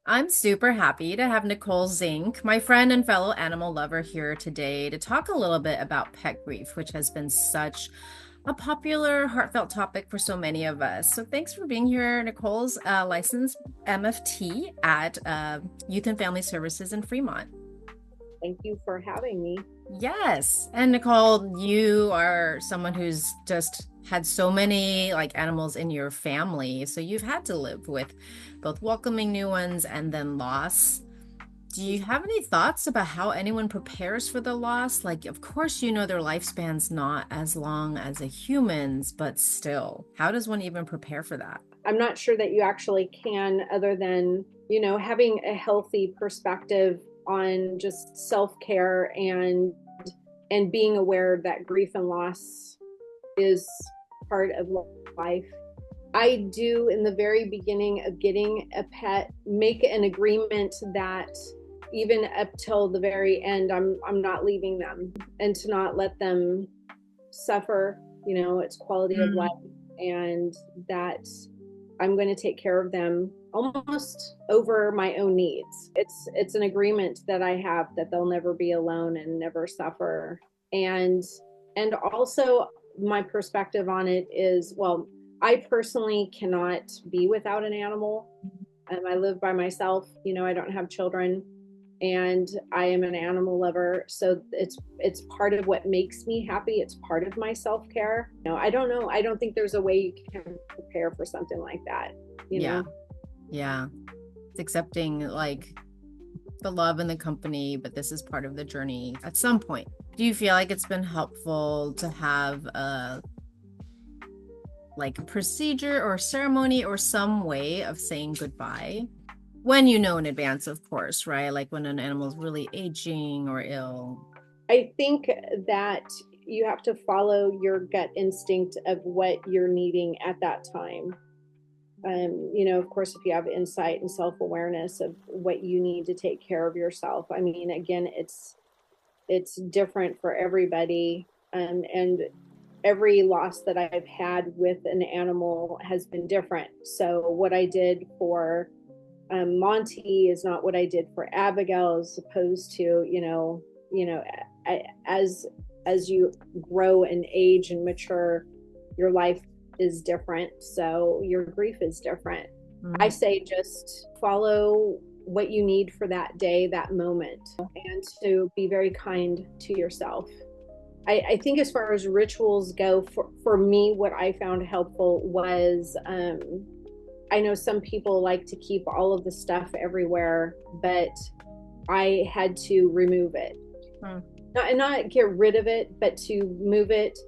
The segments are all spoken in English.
I'm super happy to have Nicole Zink, my friend and fellow animal lover, here today to talk a little bit about pet grief, which has been such a popular, heartfelt topic for so many of us. So thanks for being here. Nicole's licensed MFT at Youth and Family Services in Fremont. Thank you for having me. Yes. And Nicole, you are someone who's just had so many like animals in your family. So you've had to live with both welcoming new ones and then loss. Do you have any thoughts about how anyone prepares for the loss? Like, of course, you know their lifespan's not as long as a human's, but still, how does one even prepare for that? I'm not sure that you actually can, other than, having a healthy perspective on just self-care and being aware that grief and loss is part of life. I do, in the very beginning of getting a pet, make an agreement that even up till the very end, I'm not leaving them, and to not let them suffer, its quality of life, Mm, and that I'm going to take care of them almost over my own needs. It's an agreement that I have that they'll never be alone and never suffer. And and also my perspective on it is, well, I personally cannot be without an animal. I live by myself. I don't have children, and I am an animal lover. So it's part of what makes me happy. It's part of my self care. I don't know. I don't think there's a way you can prepare for something like that. You yeah, know, yeah. It's accepting like the love and the company, but this is part of the journey at some point. Do you feel like it's been helpful to have a like procedure or ceremony or some way of saying goodbye when you know in advance, of course, right? Like when an animal's really aging or ill. I think that you have to follow your gut instinct of what you're needing at that time. Of course, if you have insight and self awareness of what you need to take care of yourself. I mean, again, it's different for everybody, and every loss that I've had with an animal has been different. So what I did for Monty is not what I did for Abigail, as opposed to as you grow and age and mature, your life is different, so your grief is different. I Mhm. say just follow what you need for that day, that moment, and to be very kind to yourself. I think as far as rituals go, for me, what I found helpful was, I know some people like to keep all of the stuff everywhere, but I had to remove it. Mm. Not get rid of it, but to move it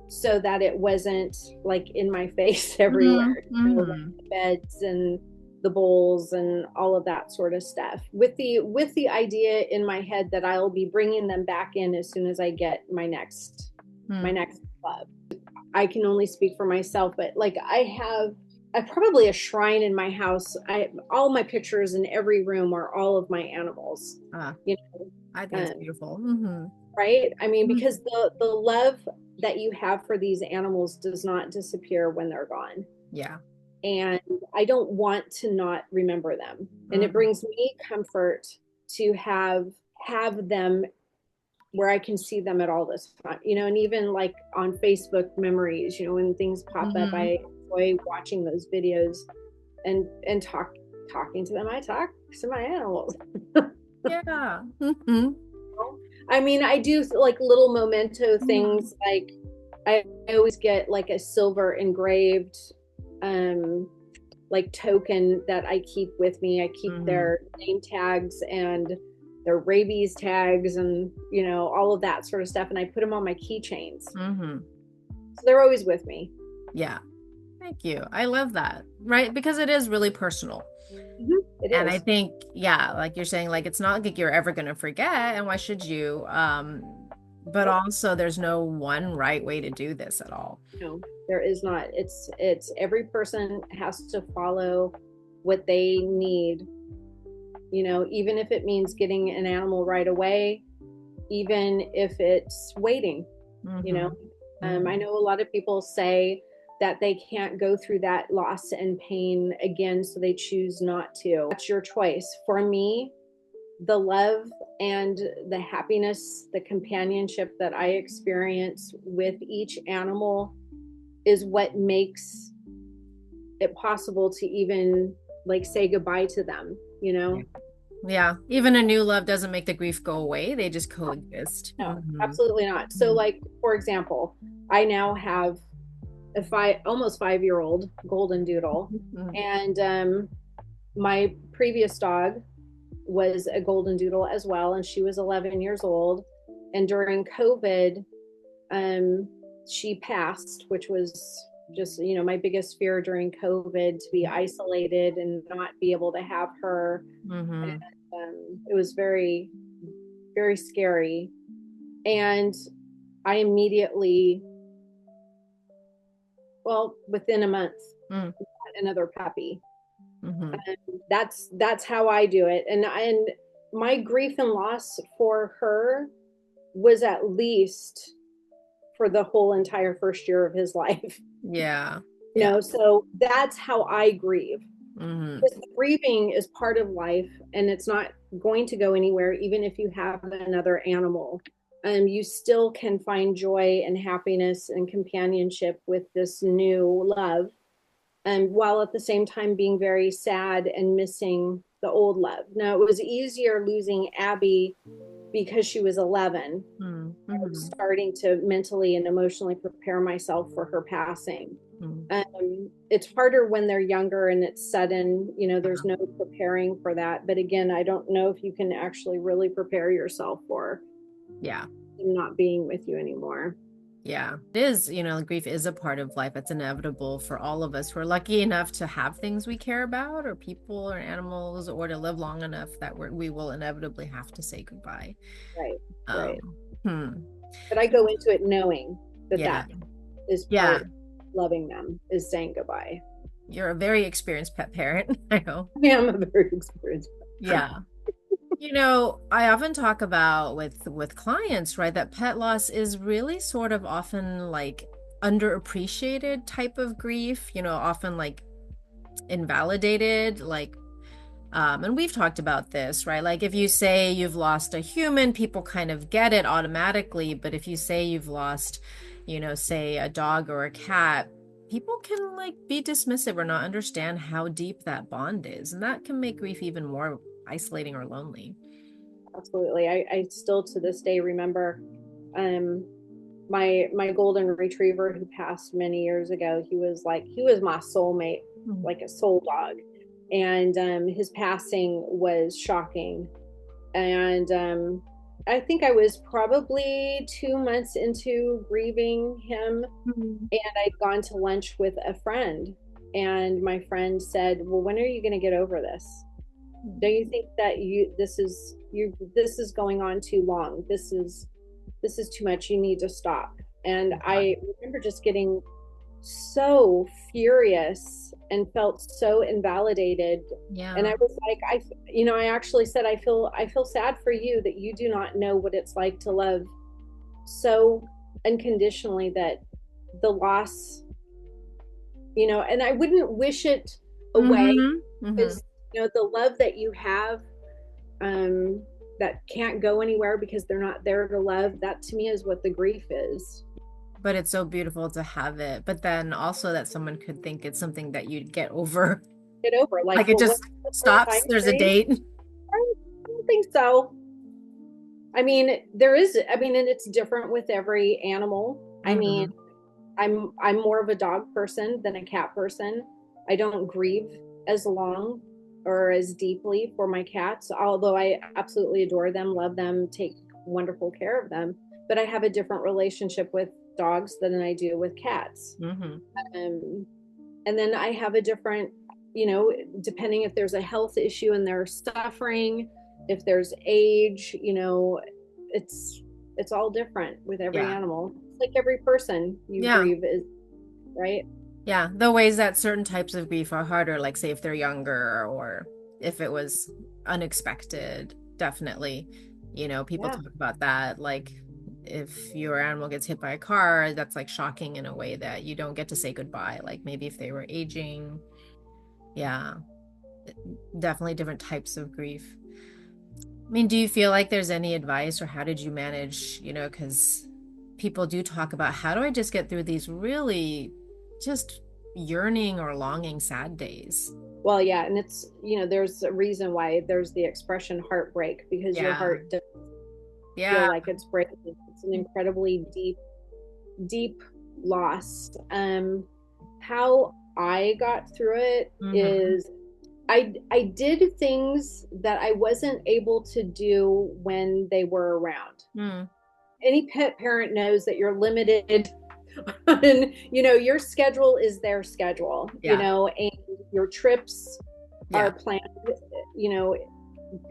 so that it wasn't like in my face Mhm. everywhere. Like Mhm. the beds and the bowls and all of that sort of stuff. With the idea in my head that I'll be bringing them back in as soon as I get my Mm. next club. I can only speak for myself, but like I probably a shrine in my house. I All my pictures in every room are all of my animals. Ah, You I think know, it's beautiful. Hmm. right? I mean, Hmm. because the love that you have for these animals does not disappear when they're gone, Yeah. and I don't want to not remember them. And it Mm. brings me comfort to have them where I can see them at all this time, and even like on Facebook memories, when things pop up, Hmm. I enjoy watching those videos and talking to them. I talk to my animals. Yeah. Hmm. I mean, I do like little memento Hmm. things. Like I always get like a silver engraved um like token that I keep with me. I keep Hmm. their name tags and their rabies tags and all of that sort of stuff, and I put them on my keychains. Hmm. So they're always with me. Yeah. Thank you. I love that. Right? Because it is really personal. It And I is. think, yeah, like you're saying, like it's not like you're ever gonna forget, and why should you? But Nope. also there's no one right way to do this at all. No, there is not. It's every person has to follow what they need, even if it means getting an animal right away, even if it's waiting, you know. Hmm. Hmm. I know a lot of people say, that they can't go through that loss and pain again, so they choose not to. That's your choice. For me, the love and the happiness, the companionship that I experience with each animal is what makes it possible to even like say goodbye to them, you know? Yeah. Even a new love doesn't make the grief go away. They just coexist. No, Mm-hmm. absolutely not. So, like, for example, I now have a almost 5 year old golden doodle, Mm-hmm. and my previous dog was a golden doodle as well, and she was 11 years old. And during COVID, um, she passed, which was just, you know, my biggest fear during COVID, to be isolated and not be able to have her. Mm-hmm. It was very, very scary. And I immediately, well, within a month, Mm-hmm. got another puppy. Mm-hmm. That's how I do it. And my grief and loss for her was at least for the whole entire first year of his life. Yeah. You Yeah. know, so that's how I grieve. Mm-hmm. Because grieving is part of life, and it's not going to go anywhere, even if you have another animal. You still can find joy and happiness and companionship with this new love, while at the same time being very sad and missing the old love. Now, it was easier losing Abby because she was 11. I was Mm-hmm. starting to mentally and emotionally prepare myself for her passing. Mm-hmm. It's harder when they're younger and it's sudden, you know, there's no preparing for that. But again, I don't know if you can actually really prepare yourself for Yeah. them not being with you anymore. Yeah, it is, grief is a part of life. It's inevitable for all of us who are lucky enough to have things we care about, or people or animals, or to live long enough that we will inevitably have to say goodbye. Right, Um, right. hmm. But I go into it knowing that Yeah. that is Yeah. part of loving them, is saying goodbye. You're a very experienced pet parent. I know. I am a very experienced. Yeah. I often talk about with clients, right, that pet loss is really sort of often like underappreciated type of grief, often like invalidated, like and we've talked about this, right? Like if you say you've lost a human, people kind of get it automatically, but if you say you've lost, say a dog or a cat, people can like be dismissive or not understand how deep that bond is, and that can make grief even more isolating or lonely. Absolutely. I still to this day remember um my golden retriever who passed many years ago. He was my soulmate, Mm. like a soul dog. And his passing was shocking. And I think I was probably 2 months into grieving him, Mhm. and I'd gone to lunch with a friend, and my friend said, well, when are you going to get over this? Don't you think that this is going on too long? This is too much. You need to stop. And I remember just getting so furious and felt so invalidated. And Yeah. I was like, I actually said, I feel sad for you that you do not know what it's like to love so unconditionally, that the loss, and I wouldn't wish it away, Hmm. Hmm. because, the love that you have, um, that can't go anywhere because they're not there to love, that to me is what the grief is. But it's so beautiful to have it. But then also that someone could think it's something that you'd get over. Get over, like, Like it well, just what's the time stops, there's a frame? date. I don't think so. I mean, there is, I mean, and it's different with every animal. I mean, Hmm. I'm more of a dog person than a cat person. I don't grieve as long or as deeply for my cats, although I absolutely adore them, love them, take wonderful care of them. But I have a different relationship with dogs than I do with cats. Hmm. Um, and then I have a different, depending if there's a health issue and they're suffering, if there's age, it's all different with every Yeah. animal. It's like every person you Yeah. grieve is, right? Yeah. The ways that certain types of grief are harder, like say if they're younger or if it was unexpected, definitely. People Yeah. talk about that. Like if your animal gets hit by a car, that's like shocking in a way that you don't get to say goodbye. Like maybe if they were aging. Yeah, definitely different types of grief. I mean, do you feel like there's any advice or how did you manage, because people do talk about how do I just get through these really just yearning or longing sad days? Well, yeah, and it's, there's a reason why there's the expression heartbreak, because your Yeah. heart does feel Yeah. like it's breaking. It's an incredibly deep, deep loss. How I got through it Hmm. is I did things that I wasn't able to do when they were around. Mm. Any pet parent knows that you're limited on, your schedule is their schedule, Yeah. and your trips Yeah. are planned, you know,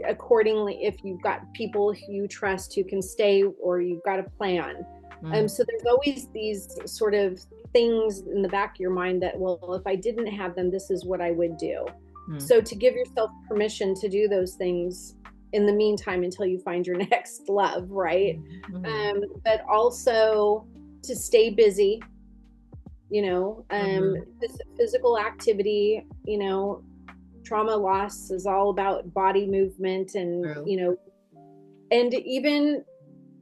accordingly, if you've got people you trust who can stay, or you've got a plan. Mm. So there's always these sort of things in the back of your mind that, well, if I didn't have them, this is what I would do. Mm. So to give yourself permission to do those things in the meantime until you find your next love, right? Hmm. But also to stay busy, Hmm. physical activity, trauma loss is all about body movement, and True. and even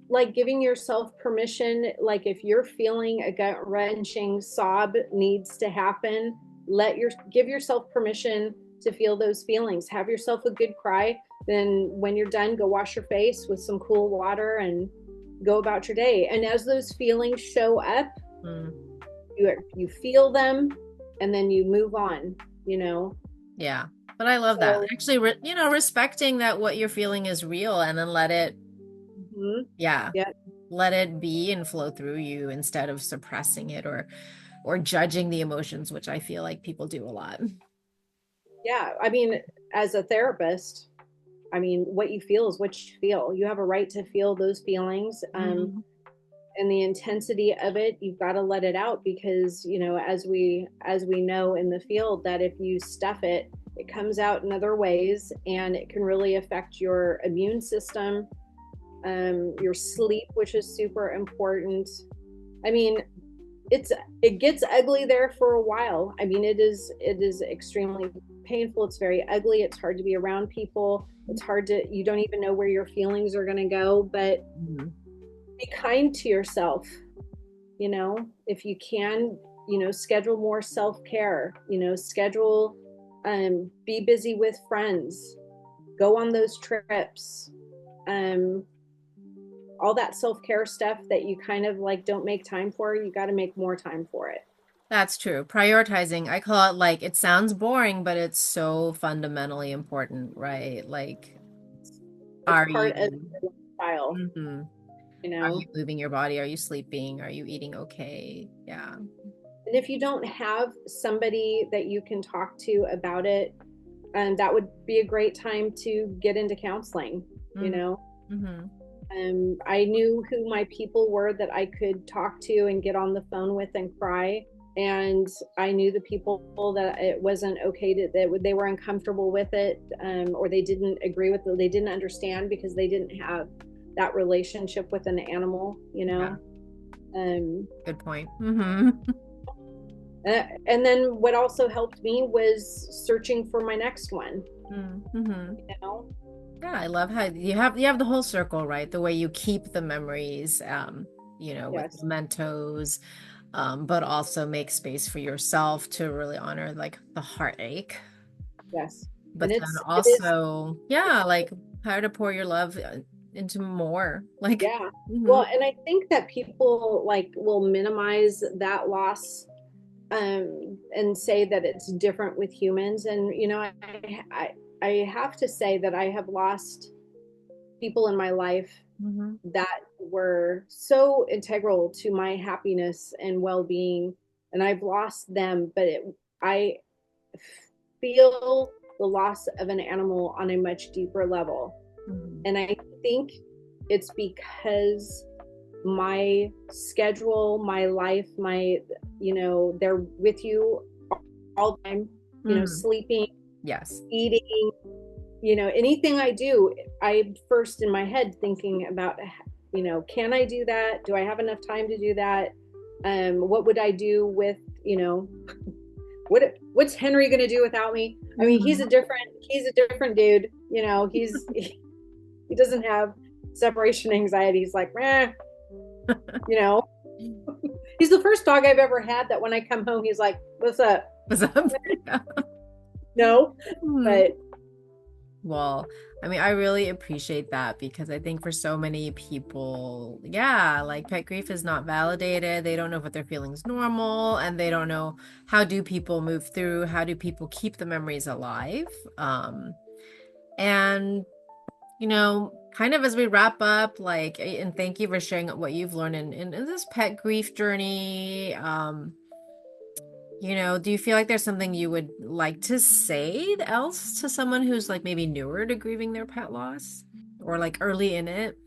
like giving yourself permission, like if you're feeling a gut wrenching sob needs to happen, give yourself permission to feel those feelings. Have yourself a good cry, then when you're done, go wash your face with some cool water and go about your day. And as those feelings show up, Mm. you feel them, and then you move on, you know Yeah. But I love that. so Actually, respecting that what you're feeling is real and then mhm, yeah, yeah. let it be and flow through you instead of suppressing it or judging the emotions, which I feel like people do a lot. Yeah, I mean, as a therapist, I mean, what you feel is what you feel. You have a right to feel those feelings, Mhm. and the intensity of it. You've got to let it out, because as we know in the field, that if you stuff it, it comes out in other ways, and it can really affect your immune system, your sleep, which is super important. I mean, it gets ugly there for a while. I mean, it is extremely painful. It's very ugly. It's hard to be around people. It's hard to you don't even know where your feelings are going to go, but Mhm. be kind to yourself, if you can, schedule more self-care, schedule, be busy with friends, go on those trips, um all that self-care stuff that you kind of like don't make time for, you got to make more time for it. That's true. Prioritizing, I call it like it sounds boring, but it's so fundamentally important, right? Like, It's are part of you your style, mhm. you Are know you moving your body? Are you sleeping? Are you eating okay? Yeah. and if you don't have somebody that you can talk to about it, and that would be a great time to get into counseling. you Mm-hmm. know Mm-hmm. I knew who my people were that I could talk to and get on the phone with and cry. And I knew the people that it wasn't okay that they were uncomfortable with it, or they didn't agree with it. They didn't understand because they didn't have that relationship with an animal, Yeah. Um, Good point. Mm-hmm. and then what also helped me was searching for my next one. Mm-hmm. You know, Yeah, I love how you have the whole circle, right? The way you keep the memories, with yes, mementos, but also make space for yourself to really honor like the heartache. yes, and But then it is. also, yeah, like how to pour your love into more. Like, Yeah. hmm. Well, and I think that people like will minimize that loss, and say that it's different with humans. And I have to say that I have lost people in my life Hmm. that were so integral to my happiness and well-being, and I've lost them. But I feel the loss of an animal on a much deeper level, Hmm. and I think it's because my schedule, my life, they're with you all the time, Mm. sleeping, Yes. eating, anything I do, I first in my head thinking about can I do that? Do I have enough time to do that? What would I do with, what's Henry going to do without me? I mean, Mhm. he's a different dude. He doesn't have separation anxiety. He's like, you know, he's the first dog I've ever had that when I come home, he's like, what's up? What's up? Yeah. No, Hmm. but Well, I mean, I really appreciate that because I think for so many people, yeah, like pet grief is not validated. They don't know if what they're feeling is normal, and they don't know how do people move through, how do people keep the memories alive. And kind of as we wrap up, like, and thank you for sharing what you've learned in this pet grief journey. Do you feel like there's something you would like to say else to someone who's like maybe newer to grieving their pet loss or like early in it?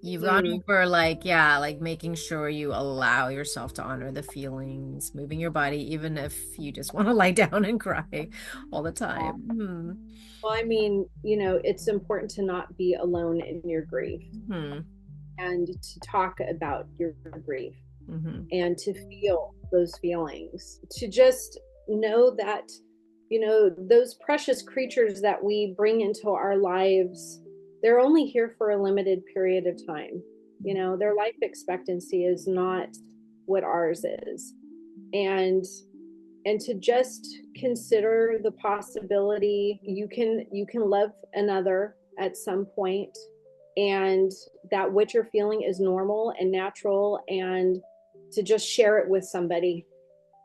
You've gone mm, over like, yeah, like making sure you allow yourself to honor the feelings, moving your body, even if you just want to lie down and cry all the time. Hmm. well, I mean, it's important to not be alone in your grief Hmm. and to talk about your grief Hmm. and to feel those feelings, to just know that, those precious creatures that we bring into our lives, they're only here for a limited period of time. Their life expectancy is not what ours is. And to just consider the possibility you can love another at some point, and that what you're feeling is normal and natural, and to just share it with somebody.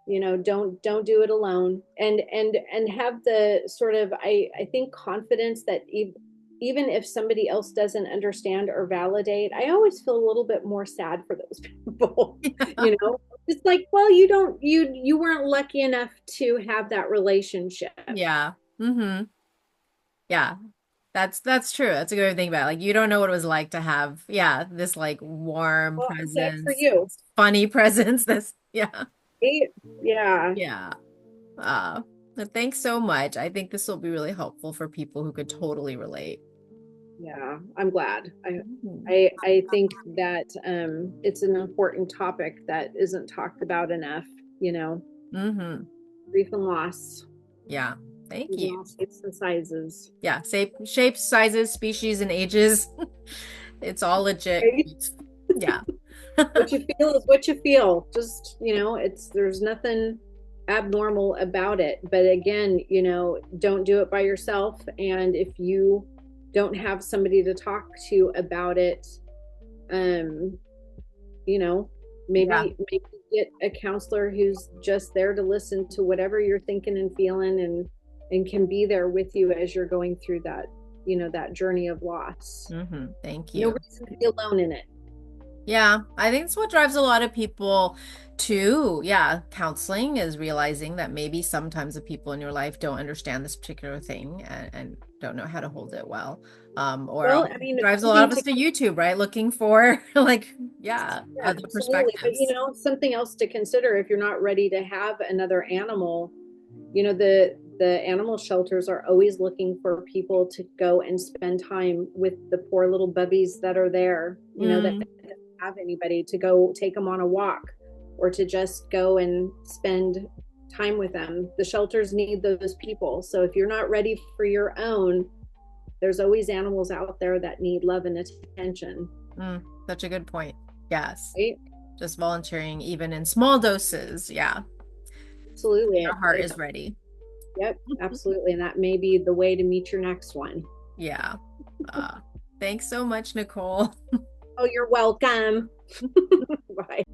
Don't do it alone, and have the sort of, I think, confidence that even if somebody else doesn't understand or validate, I always feel a little bit more sad for those people. you know it's like, well, you weren't lucky enough to have that relationship. Yeah. Hmm. Yeah. That's true. That's a good way to think about it. Like you don't know what it was like to have, yeah, this like warm Well, I'm glad for presence, you. this funny presence, this, yeah. Yeah. Yeah. Uh, but thanks so much. I think this will be really helpful for people who could totally relate. Yeah, I'm glad. I Mhm. I I think that it's an important topic that isn't talked about enough, Mm-hmm. grief and loss, Yeah. Thank in you. all shapes and sizes. Yeah. Shapes, sizes, species, and ages. It's all legit. Right? Yeah. What you feel is what you feel. Just, there's nothing abnormal about it. But again, don't do it by yourself. And if you don't have somebody to talk to about it, um, you know, Yeah. maybe get a counselor who's just there to listen to whatever you're thinking and feeling, and can be there with you as you're going through that journey of loss. Mm-hmm. Thank No you. reason to be alone in it. Yeah, I think it's what drives a lot of people to, yeah, counseling is realizing that maybe sometimes the people in your life don't understand this particular thing and don't know how to hold it well. Or Well, else I mean, drives a lot something of us to to YouTube, right? Looking for like, yeah, Yeah, other absolutely. But perspectives. something else to consider if you're not ready to have another animal, the animal shelters are always looking for people to go and spend time with the poor little bubbies that are there, that Mm, don't have anybody to go take them on a walk, or to just go and spend time with them. The shelters need those people. So if you're not ready for your own, there's always animals out there that need love and attention, such a good point. Yes. right? Just volunteering even in small doses. Yeah. Absolutely. Your heart is ready. Yep, absolutely. And that may be the way to meet your next one. Yeah. Uh, thanks so much, Nicole. Oh, you're welcome. Bye.